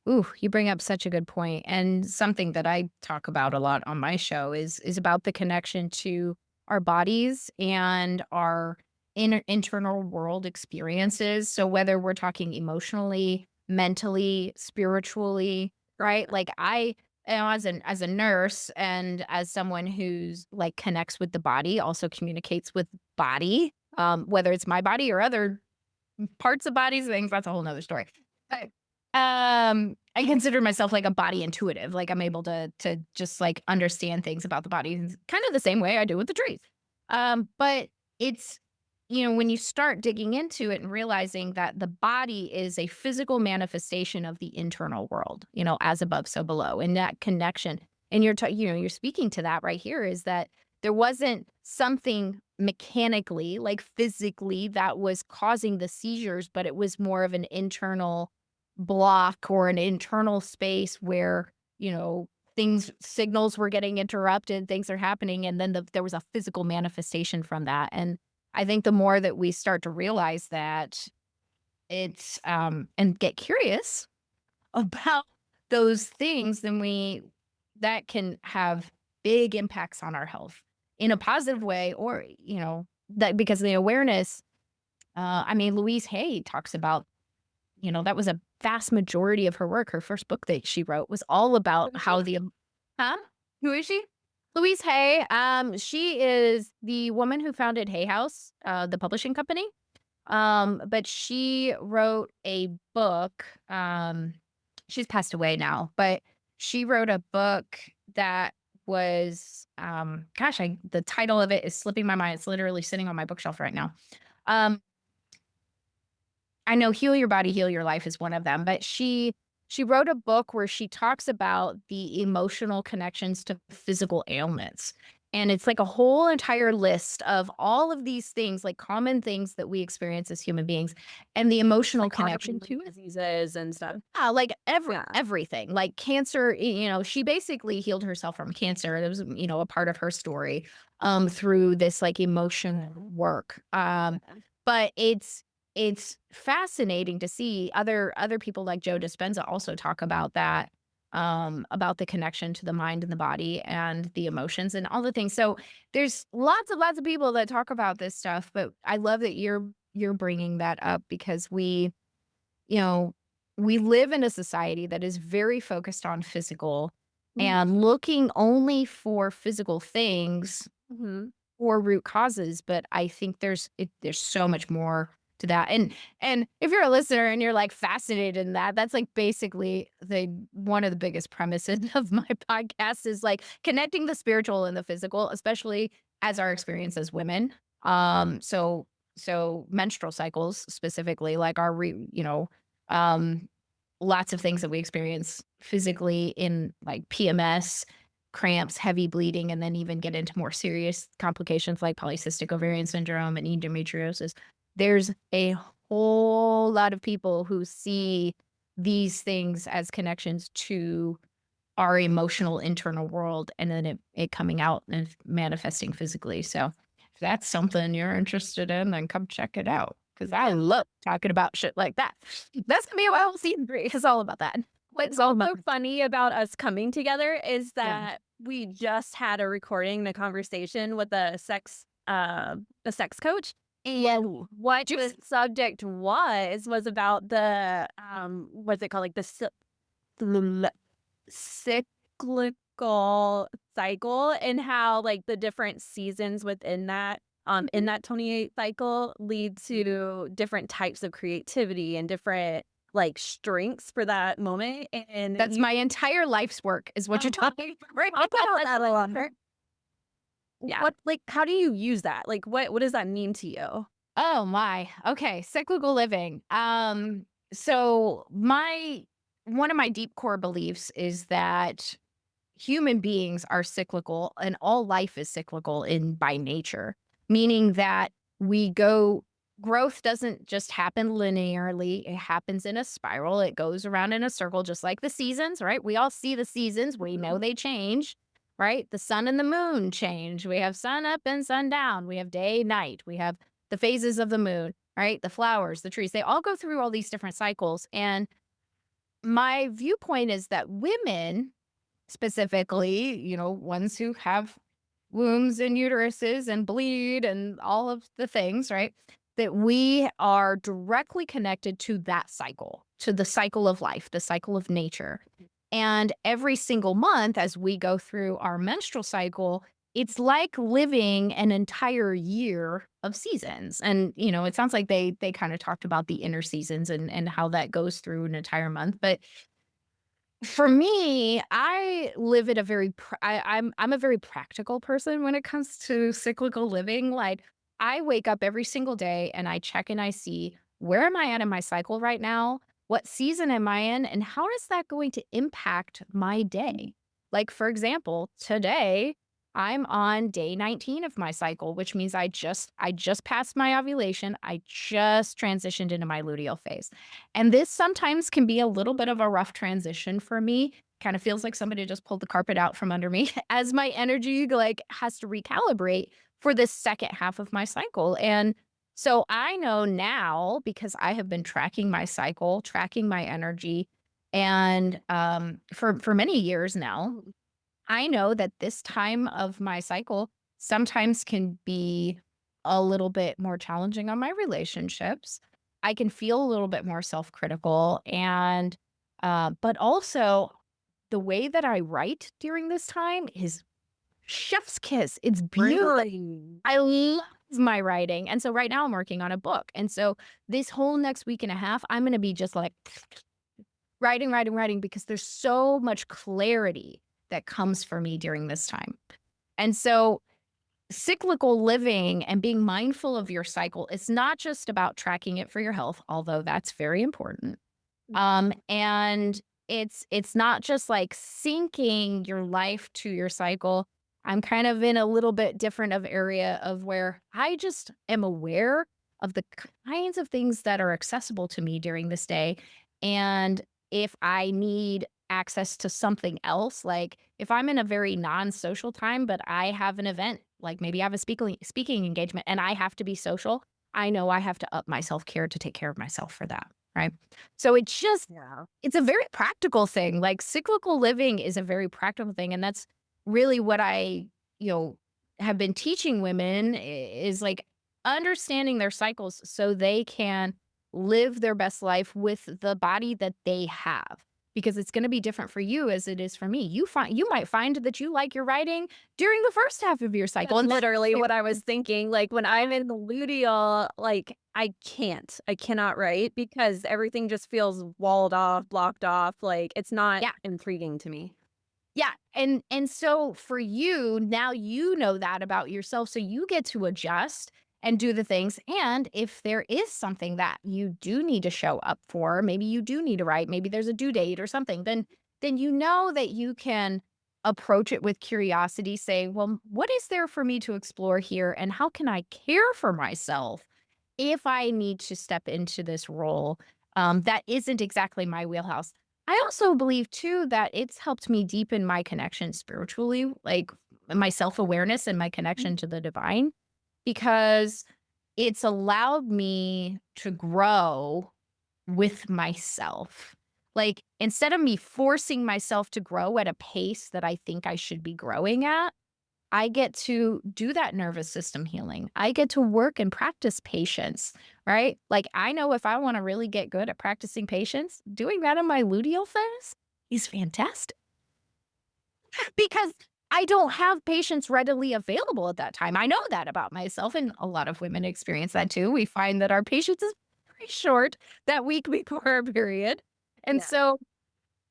Speaker 2: Ooh, you bring up such a good point, and something that I talk about a lot on my show is about the connection to our bodies and our internal world experiences. So whether we're talking emotionally, mentally, spiritually, right? Like as a nurse and as someone who's like connects with the body, also communicates with body, whether it's my body or other parts of bodies, things, that's a whole nother story. But, I consider myself like a body intuitive, like I'm able to just like understand things about the body kind of the same way I do with the trees. But it's when you start digging into it and realizing that the body is a physical manifestation of the internal world, as above, so below, and that connection. And you're speaking to that right here is that there wasn't something mechanically, like physically, that was causing the seizures, but it was more of an internal block or an internal space where, signals were getting interrupted, things are happening, and then there was a physical manifestation from that. And I think the more that we start to realize that and get curious about those things, then that can have big impacts on our health in a positive way or, that because the awareness, I mean, Louise Hay talks about, that was a vast majority of her work. Her first book that she wrote was all about
Speaker 1: Who is she?
Speaker 2: how huh?
Speaker 1: Who is she?
Speaker 2: Louise Hay, she is the woman who founded Hay House, the publishing company. But she wrote a book, she's passed away now, but she wrote a book that was, gosh, the title of it is slipping my mind. It's literally sitting on my bookshelf right now. Um, I know Heal Your Body, Heal Your Life is one of them, but she wrote a book where she talks about the emotional connections to physical ailments And it's like a whole entire list of all of these things, like common things that we experience as human beings and the emotional
Speaker 1: Like
Speaker 2: connection
Speaker 1: autoimmune
Speaker 2: to it.
Speaker 1: diseases and stuff.
Speaker 2: Yeah, like
Speaker 1: Yeah.
Speaker 2: everything, like cancer, she basically healed herself from cancer. It was, a part of her story, through this like emotional work. But it's fascinating to see other people like Joe Dispenza also talk about the connection to the mind and the body and the emotions and all the things. So there's lots of people that talk about this stuff, but I love that you're bringing that up because you know, we live in a society that is very focused on physical and looking only for physical things
Speaker 1: Mhm.
Speaker 2: or root causes, but I think there's so much more to that. And if you're a listener and you're like fascinated in that, that's like basically the one of the biggest premises of my podcast is like connecting the spiritual and the physical, especially as our experience as women. So menstrual cycles specifically, like um lots of things that we experience physically in like PMS, cramps, heavy bleeding, and then even get into more serious complications like polycystic ovarian syndrome and endometriosis. There's a whole lot of people who see these things as connections to our emotional internal world and then it coming out and manifesting physically. So if that's something you're interested in, then come check it out. Cause I love talking about shit like that. That's gonna be my whole season 3. It's all about that.
Speaker 1: What's
Speaker 2: It's all about
Speaker 1: also funny about us coming together is
Speaker 2: yeah.
Speaker 1: that we just had a recording, a conversation with a sex coach, and what the
Speaker 2: Juicy.
Speaker 1: subject was about the, what's it called? Like the cyclical cycle and how, like, the different seasons within that, in
Speaker 2: Mhm.
Speaker 1: that 28 cycle lead to different types of creativity and different, like, strengths for that moment, and
Speaker 2: That's
Speaker 1: you
Speaker 2: my entire life's work is what you're talking about right
Speaker 1: talk about
Speaker 2: now.
Speaker 1: that a lot.
Speaker 2: Yeah.
Speaker 1: What like, how do you use that? Like, what does that mean to you?
Speaker 2: Oh my. Okay, cyclical living. So my one of my deep core beliefs is that human beings are cyclical and all life is cyclical in by nature, meaning that we go growth doesn't just happen linearly, it happens in a spiral. It goes around in a circle just like the seasons, right? We all see the seasons, we know
Speaker 1: Mhm.
Speaker 2: they change, right? The sun and the moon change. We have sun up and sun down. We have day, night. We have the phases of the moon, right? The flowers, the trees, they all go through all these different cycles. And my viewpoint is that women specifically, ones who have wombs and uteruses and bleed and all of the things, right? That we are directly connected to that cycle, to the cycle of life, the cycle of nature. And every single month, as we go through our menstrual cycle, it's like living an entire year of seasons. And, it sounds like they kind of talked about the inner seasons and how that goes through an entire month. But for me, I live at a very I'm a very practical person when it comes to cyclical living. Like I wake up every single day and I check and I see where am I at in my cycle right now? What season am I in? And how is that going to impact my day? Like, for example, today I'm on day 19 of my cycle, which means I just passed my ovulation. I just transitioned into my luteal phase. And this sometimes can be a little bit of a rough transition for me. Kind of feels like somebody just pulled the carpet out from under me as my energy like has to recalibrate for this second half of my cycle. And so I know now because I have been tracking my cycle, tracking my energy, and for many years now, I know that this time of my cycle sometimes can be a little bit more challenging on my relationships. I can feel a little bit more self-critical and but also the way that I write during this time is chef's kiss. It's beautiful.
Speaker 1: Really?
Speaker 2: I love my writing. And so right now I'm working on a book. And so this whole next week and a half, I'm going to be just like writing, writing, writing because there's so much clarity that comes for me during this time. And so cyclical living and being mindful of your cycle, it's not just about tracking it for your health, although that's very important. And it's not just like syncing your life to your cycle. I'm kind of in a little bit different of area of where I just am aware of the kinds of things that are accessible to me during this day. And if I need access to something else, like if I'm in a very non-social time, but I have an event, like maybe I have a speaking engagement and I have to be social, I know I have to up my self-care to take care of myself for that. Right. So
Speaker 1: Yeah.
Speaker 2: it's a very practical thing. Like cyclical living is a very practical thing. And that's really what you know, have been teaching women is like understanding their cycles so they can live their best life with the body that they have. Because it's going to be different for you as it is for me. You might find that you like your writing during the first half of your cycle.
Speaker 1: That's
Speaker 2: And
Speaker 1: literally what I was thinking, like, when I'm in the luteal, like, I cannot write because everything just feels walled off, blocked off, like, it's not
Speaker 2: yeah,
Speaker 1: intriguing to me.
Speaker 2: yeah, and so for you, now you know that about yourself, so you get to adjust and do the things, and if there is something that you do need to show up for, maybe you do need to write, maybe there's a due date or something, then you know that you can approach it with curiosity, say, "Well, what is there for me to explore here, and how can I care for myself if I need to step into this role, that isn't exactly my wheelhouse?" I also believe too that it's helped me deepen my connection spiritually, like my self-awareness and my
Speaker 1: Mhm.
Speaker 2: connection to the divine, because it's allowed me to grow with myself. Like instead of me forcing myself to grow at a pace that I think I should be growing at, I get to do that nervous system healing. I get to work and practice patience, right? Like, I know if I want to really get good at practicing patience, doing that in my luteal phase is fantastic because I don't have patience readily available at that time. I know that about myself, and a lot of women experience that too. We find that our patience is very short that week before our period. And
Speaker 1: Yeah.
Speaker 2: so,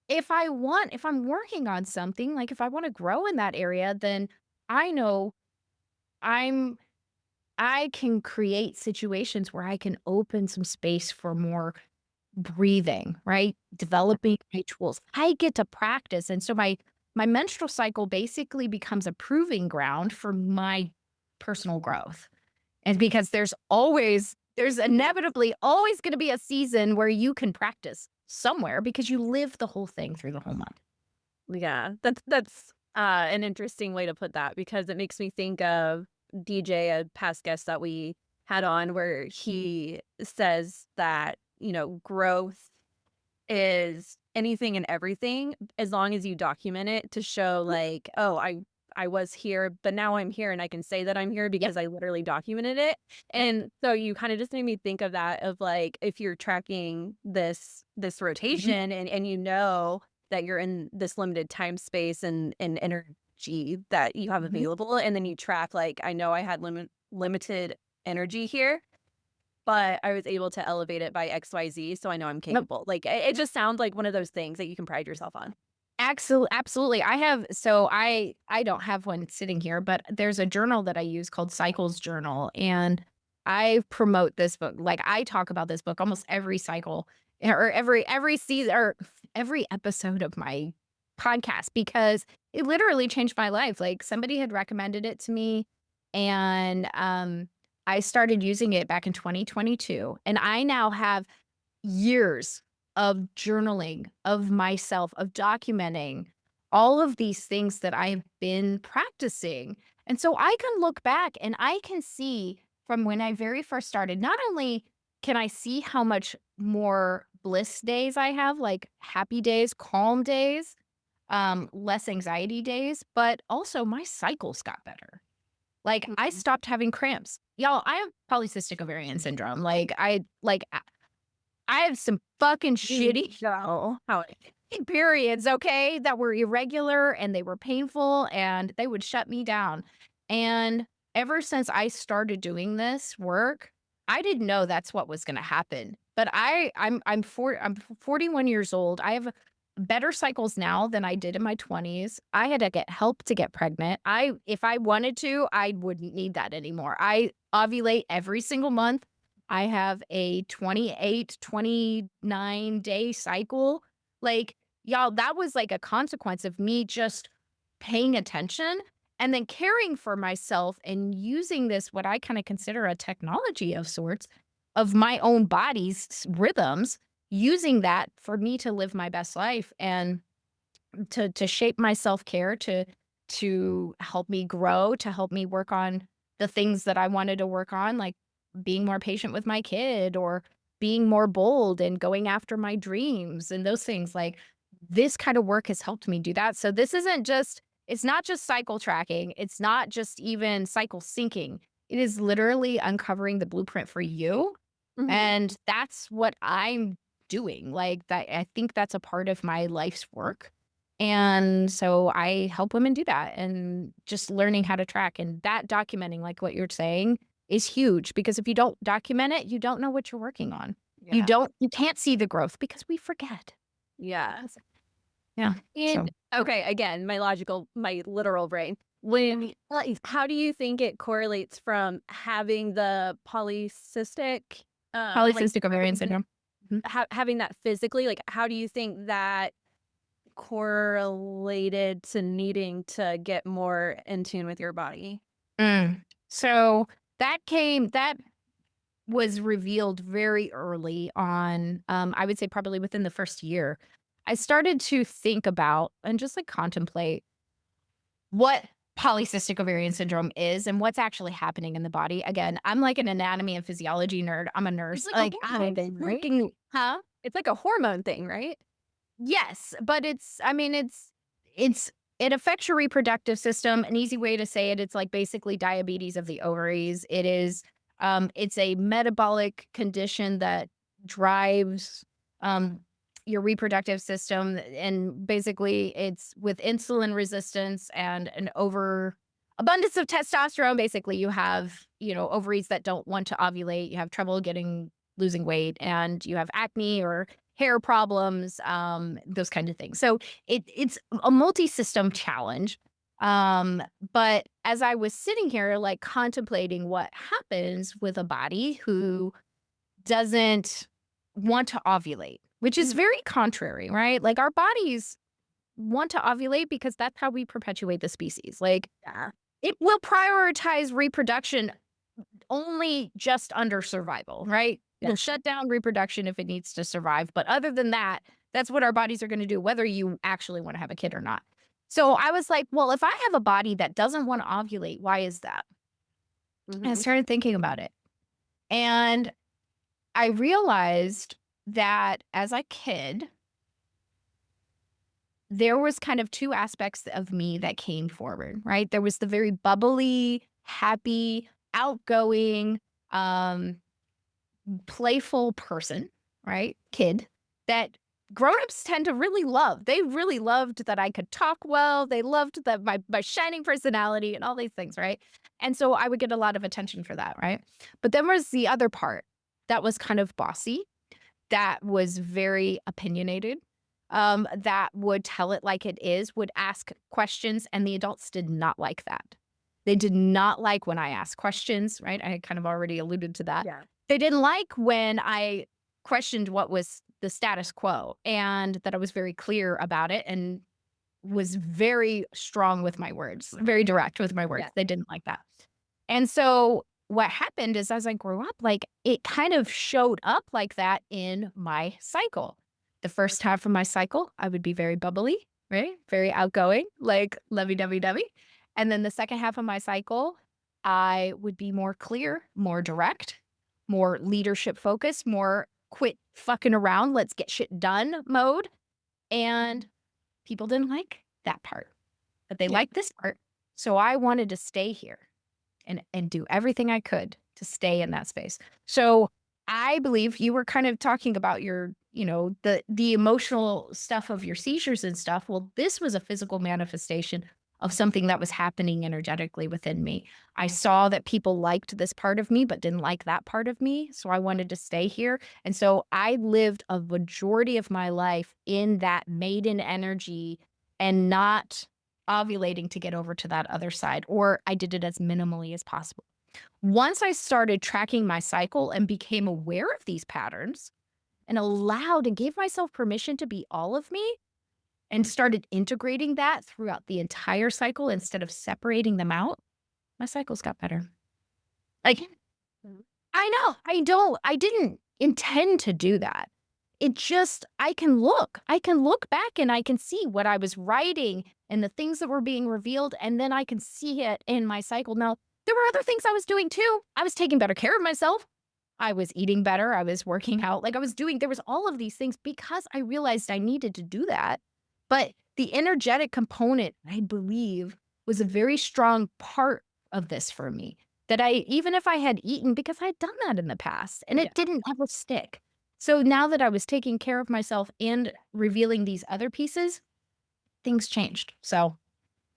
Speaker 2: if I'm working on something, like if I want to grow in that area, then I know I'm I can create situations where I can open some space for more breathing, right? Developing rituals. I get to practice. And so my menstrual cycle basically becomes a proving ground for my personal growth. And because there's inevitably always going to be a season where you can practice somewhere because you live the whole thing through the whole month.
Speaker 1: Yeah, an interesting way to put that because it makes me think of DJ, a past guest that we had on, where he says that, growth is anything and everything as long as you document it to show like, "Oh, I was here, but now I'm here and I can say that I'm here
Speaker 2: Yep.
Speaker 1: because I literally documented it."
Speaker 2: Yep.
Speaker 1: And so you kinda just made me think of that of, like, if you're tracking this
Speaker 2: Mhm.
Speaker 1: rotation and you know that you're in this limited time space and energy that you have
Speaker 2: Mhm.
Speaker 1: available, and then you track, like, "I know I had limited energy here, but I was able to elevate it by XYZ, so I know I'm
Speaker 2: Nope.
Speaker 1: capable." Like, it just sounds like one of those things that you can pride yourself on.
Speaker 2: Absolutely. I don't have one sitting here, but there's a journal that I use called Cycles Journal, and I promote this book. Like, I talk about this book almost every cycle or every season or every episode of my podcast because it literally changed my life. Like, somebody had recommended it to me, and, I started using it back in 2022, and I now have years of journaling of myself, of documenting all of these things that I've been practicing. And so I can look back and I can see from when I very first started, not only can I see how much more bliss days I have, like happy days, calm days, less anxiety days, but also my cycles got better. Like I
Speaker 1: Mhm.
Speaker 2: stopped having cramps. Y'all, I have polycystic ovarian syndrome. I have some fucking shitty
Speaker 1: No, how
Speaker 2: periods, okay, that were irregular and they were painful and they would shut me down. And ever since I started doing this work, I didn't know that's what was gonna happen. But I'm 41 years old. I have better cycles now than I did in my 20s. I had to get help to get pregnant. If I wanted to, I wouldn't need that anymore. I ovulate every single month. I have a 28, 29 day cycle. Like, y'all, that was like a consequence of me just paying attention and then caring for myself and using this, what I kind of consider a technology of sorts, of my own body's rhythms, using that for me to live my best life and to shape my self-care, to help me grow, to help me work on the things that I wanted to work on, like being more patient with my kid or being more bold and going after my dreams and those things. Like, this kind of work has helped me do that. So this isn't just, it's not just cycle tracking, it's not just even cycle syncing. It is literally uncovering the blueprint for you.
Speaker 1: Mhm.
Speaker 2: And that's what I'm doing. Like, that, I think that's a part of my life's work. And so I help women do that, and just learning how to track, and that documenting, like what you're saying, is huge, because if you don't document it, you don't know what you're working on.
Speaker 1: Yeah.
Speaker 2: You can't see the growth because we forget.
Speaker 1: Yeah.
Speaker 2: Yeah.
Speaker 1: And
Speaker 2: So
Speaker 1: okay, again, my literal brain. When like, how do you think it correlates from having the polycystic, like,
Speaker 2: polycystic ovarian
Speaker 1: n
Speaker 2: syndrome. Mhm.
Speaker 1: having that physically, like, how do you think that correlated to needing to get more in tune with your body?
Speaker 2: So that was revealed very early on. I would say probably within the first year. I started to think about and just like contemplate what polycystic ovarian syndrome is and what's actually happening in the body. Again, I'm like an anatomy and physiology nerd. I'm a
Speaker 1: It's
Speaker 2: nurse.
Speaker 1: like a
Speaker 2: Like,
Speaker 1: hormone
Speaker 2: I'm
Speaker 1: thing, right?
Speaker 2: freaking, huh?
Speaker 1: It's like a hormone thing, right?
Speaker 2: Yes, but I mean, it's it affects your reproductive system. An easy way to say it, it's like basically diabetes of the ovaries. It's a metabolic condition that drives um your reproductive system, and basically it's with insulin resistance and an over abundance of testosterone. Basically, you have, ovaries that don't want to ovulate, you have trouble getting losing weight, and you have acne or hair problems, those kind of things. So it's a multi-system challenge. But as I was sitting here, like contemplating what happens with a body who doesn't want to ovulate, which is
Speaker 1: Mhm.
Speaker 2: very contrary, right? Like, our bodies want to ovulate because that's how we perpetuate the species. Like,
Speaker 1: Yeah.
Speaker 2: it will prioritize reproduction only just under survival, right?
Speaker 1: Yeah.
Speaker 2: We'll shut down reproduction if it needs to survive. But other than that, that's what our bodies are going to do, whether you actually want to have a kid or not. So I was like, well, if I have a body that doesn't want to ovulate, why is that? And I
Speaker 1: Mhm.
Speaker 2: started thinking about it. And I realized that as a kid, there was kind of two aspects of me that came forward, right? There was the very bubbly, happy, outgoing, um, playful person, right? Kid that grown-ups tend to really love. They really loved that I could talk well. They loved that my shining personality and all these things, right? And so I would get a lot of attention for that, right? But then was the other part that was kind of bossy, that was very opinionated, that would tell it like it is, would ask questions, and the adults did not like that. They did not like when I asked questions, right? I had kind of already alluded to that.
Speaker 1: Yeah.
Speaker 2: They didn't like when I questioned what was the status quo, and that I was very clear about it and was very strong with my words, very direct with my words.
Speaker 1: Yeah.
Speaker 2: They didn't like that. And so what happened is, as I grew up, like, it kind of showed up like that in my cycle. The first half of my cycle, I would be very bubbly, right? Very outgoing, like lovey-dovey-dovey. And then the second half of my cycle, I would be more clear, more direct, more leadership focused, more quit fucking around, let's get shit done mode. And people didn't like that part, but they
Speaker 1: Yeah.
Speaker 2: liked this part. So I wanted to stay here and do everything I could to stay in that space. So I believe you were kind of talking about your, the emotional stuff of your seizures and stuff. Well, this was a physical manifestation of something that was happening energetically within me. I saw that people liked this part of me but didn't like that part of me, so I wanted to stay here. And so I lived a majority of my life in that maiden energy and not ovulating to get over to that other side, or I did it as minimally as possible. Once I started tracking my cycle and became aware of these patterns and allowed and gave myself permission to be all of me, and started integrating that throughout the entire cycle instead of separating them out, my cycles got better. Like,
Speaker 1: Mhm.
Speaker 2: I didn't intend to do that. It just I can look back and I can see what I was writing and the things that were being revealed, and then I can see it in my cycle. Now, there were other things I was doing too. I was taking better care of myself. I was eating better. I was working out. Like, there was all of these things because I realized I needed to do that. But the energetic component, I believe, was a very strong part of this for me. That even if I had eaten, because I'd done that in the past and
Speaker 1: Yeah.
Speaker 2: it didn't ever stick. So now that I was taking care of myself and revealing these other pieces, things changed. So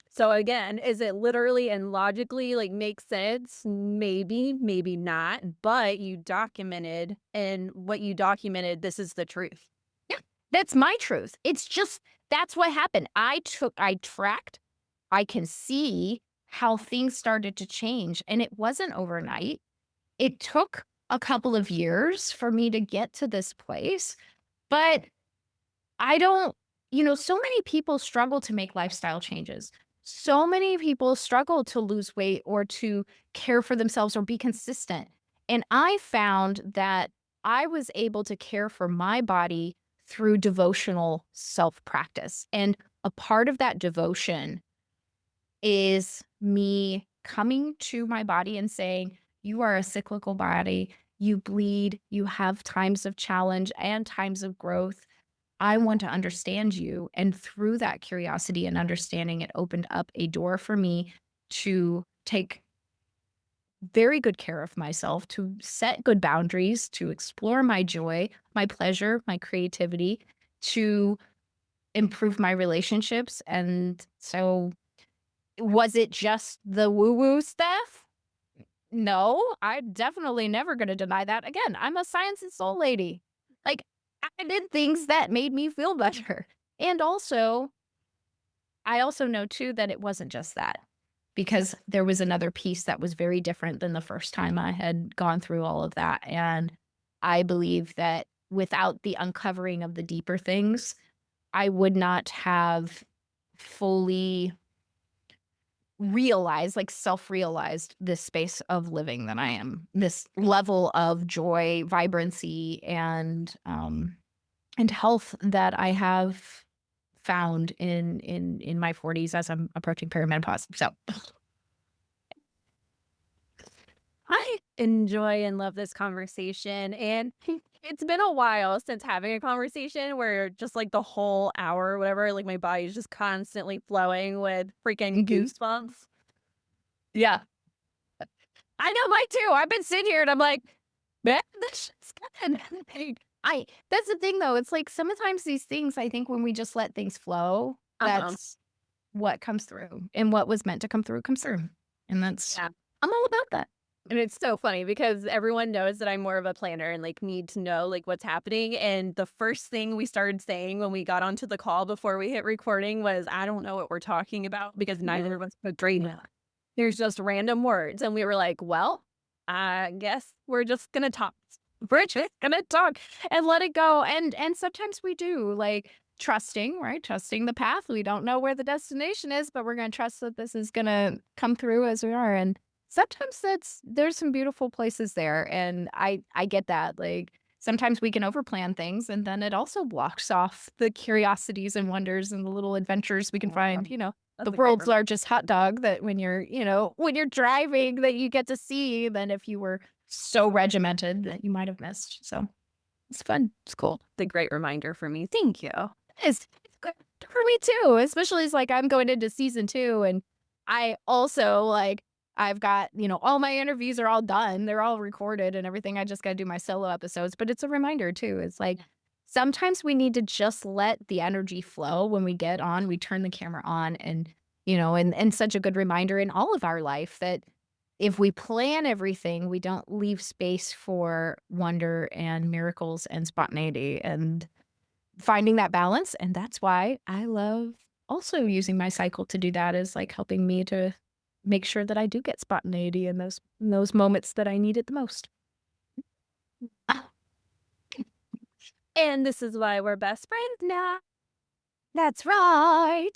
Speaker 1: So again, is it literally and logically like makes sense? Maybe, maybe not, but you documented and what you documented, this is the truth.
Speaker 2: yeah, that's my truth. It's just that's what happened. I tracked, I can see how things started to change. And it wasn't overnight. It took a couple of years for me to get to this place. But I don't, so many people struggle to make lifestyle changes. So many people struggle to lose weight or to care for themselves or be consistent. And I found that I was able to care for my body through devotional self practice. And a part of that devotion is me coming to my body and saying, "You are a cyclical body. You bleed. You have times of challenge and times of growth. I want to understand you." And through that curiosity and understanding, it opened up a door for me to take very good care of myself, to set good boundaries, to explore my joy, my pleasure, my creativity, to improve my relationships. And so, was it just the woo woo stuff? No, I'm definitely never gonna deny that. Again, I'm a science and soul lady. Like, I did things that made me feel better. And also, I also know too that it wasn't just that, because there was another piece that was very different than the first time I had gone through all of that. And I believe that without the uncovering of the deeper things, I would not have fully realized, like self-realized this space of living that I am, this level of joy, vibrancy, and health that I have found in my 40s as I'm approaching perimenopause. So,
Speaker 1: I enjoy and love this conversation. And it's been a while since having a conversation where just like the whole hour or whatever, like my body is just constantly flowing with freaking
Speaker 2: mhm.
Speaker 1: goosebumps.
Speaker 2: Yeah. I know, mine too. I've been sitting here and I'm like, "Man, this shit's good." Like, that's the thing though. It's like sometimes these things, I think when we just let things flow,
Speaker 1: Uh-huh.
Speaker 2: that's what comes through, and what was meant to come through comes through. And that's
Speaker 1: Yeah.
Speaker 2: I'm all about that.
Speaker 1: And it's so funny because everyone knows that I'm more of a planner and like need to know like what's happening. And the first thing we started saying when we got onto the call before we hit recording was, I don't know what we're talking about because neither of us could dream it. There's just random words. And we were like, well, I guess we're just gonna talk. We're just gonna talk and let it go. And sometimes we do like trusting, right? Trusting the path. We don't know where the destination is, but we're gonna trust that this is gonna come through as we are. And sometimes there's some beautiful places there, and I get that, like, sometimes we can overplan things, and then it also blocks off the curiosities and wonders and the little adventures we can find, the That's a great
Speaker 2: world's
Speaker 1: reminder.
Speaker 2: largest hot dog that when you're driving that you get to see than if you were so regimented that you might have missed, so it's fun, it's cool.
Speaker 1: The great reminder for me. Thank you.
Speaker 2: It's good for me too, especially as, like, I'm going into season 2, and I also, like, I've got, all my interviews are all done, they're all recorded and everything, I just gotta do my solo episodes, but it's a reminder too, it's like, sometimes we need to just let the energy flow when we get on, we turn the camera on and such a good reminder in all of our life that if we plan everything, we don't leave space for wonder and miracles and spontaneity, and finding that balance, and that's why I love also using my cycle to do that is, like, helping me to make sure that I do get spontaneity in those moments that I need it the most. Ah,
Speaker 1: And this is why we're best friends now.
Speaker 2: That's right.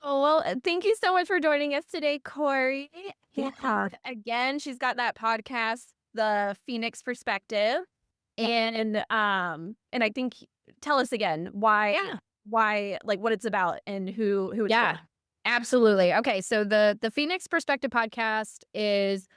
Speaker 1: Oh, well, thank you so much for joining us today, Corey.
Speaker 2: Yeah.
Speaker 1: Again, she's got that podcast, The Phoenix Perspective. And I think tell us again
Speaker 2: Yeah.
Speaker 1: like, what it's about and who it's
Speaker 2: Yeah.
Speaker 1: for.
Speaker 2: Absolutely. Okay, so the Phoenix Perspective podcast is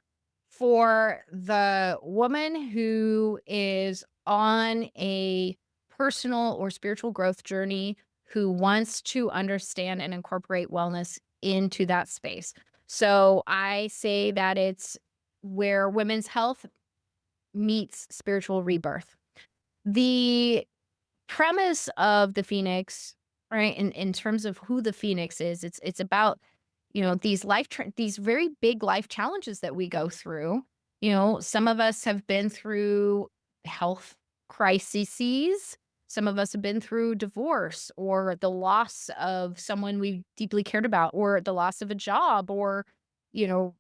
Speaker 2: for the woman who is on a personal or spiritual growth journey who wants to understand and incorporate wellness into that space. So I say that it's where women's health meets spiritual rebirth. The premise of the Phoenix, right, in terms of who the Phoenix is, it's about, these these very big life challenges that we go through. Some of us have been through health crises. Some of us have been through divorce or the loss of someone we deeply cared about or the loss of a job or, you know,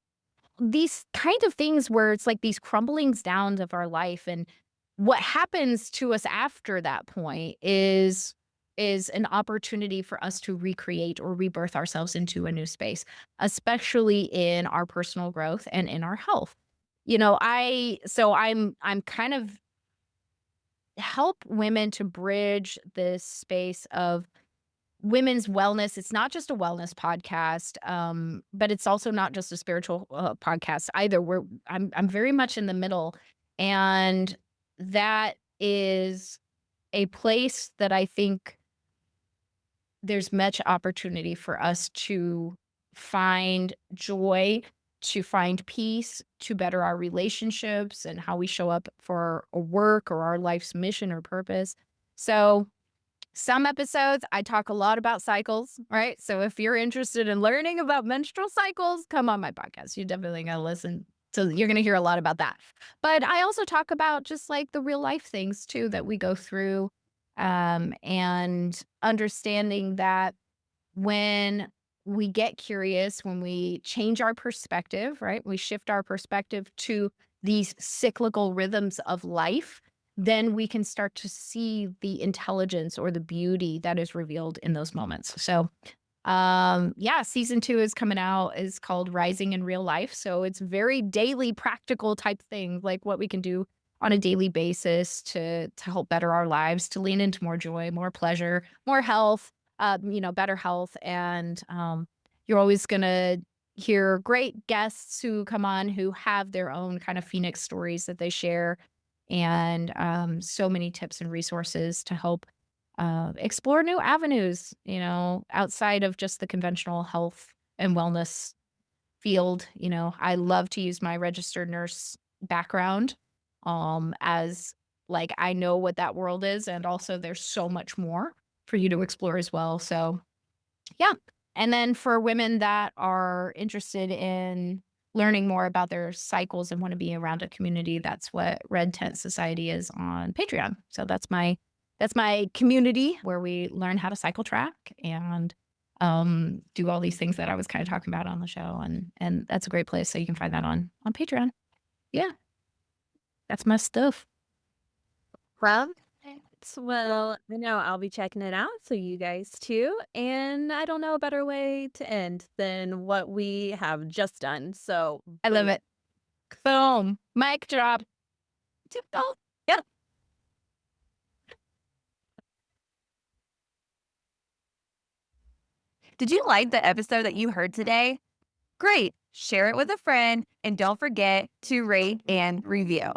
Speaker 2: these kind of things where it's like these crumblings down of our life, and what happens to us after that point is an opportunity for us to recreate or rebirth ourselves into a new space, especially in our personal growth and in our health. I'm kind of help women to bridge this space of women's wellness. It's not just a wellness podcast, but it's also not just a spiritual podcast either. I'm very much in the middle, and that is a place that I think there's much opportunity for us to find joy, to find peace, to better our relationships and how we show up for a work or our life's mission or purpose. So some episodes, I talk a lot about cycles, right? So if you're interested in learning about menstrual cycles, come on my podcast. You're definitely going to listen. So you're going to hear a lot about that. But I also talk about just like the real life things too that we go through, and understanding that when we get curious, when we change our perspective, right? We shift our perspective to these cyclical rhythms of life, then we can start to see the intelligence or the beauty that is revealed in those moments. So, yeah, season 2 is coming out, is called Rising in Real Life. So it's very daily practical type things like what we can do on a daily basis to help better our lives, to lean into more joy, more pleasure, more health, better health. And you're always gonna hear great guests who come on who have their own kind of Phoenix stories that they share, and so many tips and resources to help explore new avenues, outside of just the conventional health and wellness field. I love to use my registered nurse background, as like I know what that world is, and also there's so much more for you to explore as well. So, yeah. And then for women that are interested in learning more about their cycles and want to be around a community, that's what Red Tent Society is on Patreon. So that's my community where we learn how to cycle track and do all these things that I was kind of talking about on the show, and that's a great place. So you can find that on Patreon. Yeah, that's my stuff.
Speaker 1: Well, well, I know I'll be checking it out, so you guys too. And I don't know a better way to end than what we have just done. So,
Speaker 2: I love
Speaker 1: boom.
Speaker 2: it. Boom. Mic drop.
Speaker 1: Yeah. Did you like the episode that you heard today? Great. Share it with a friend and don't forget to rate and review.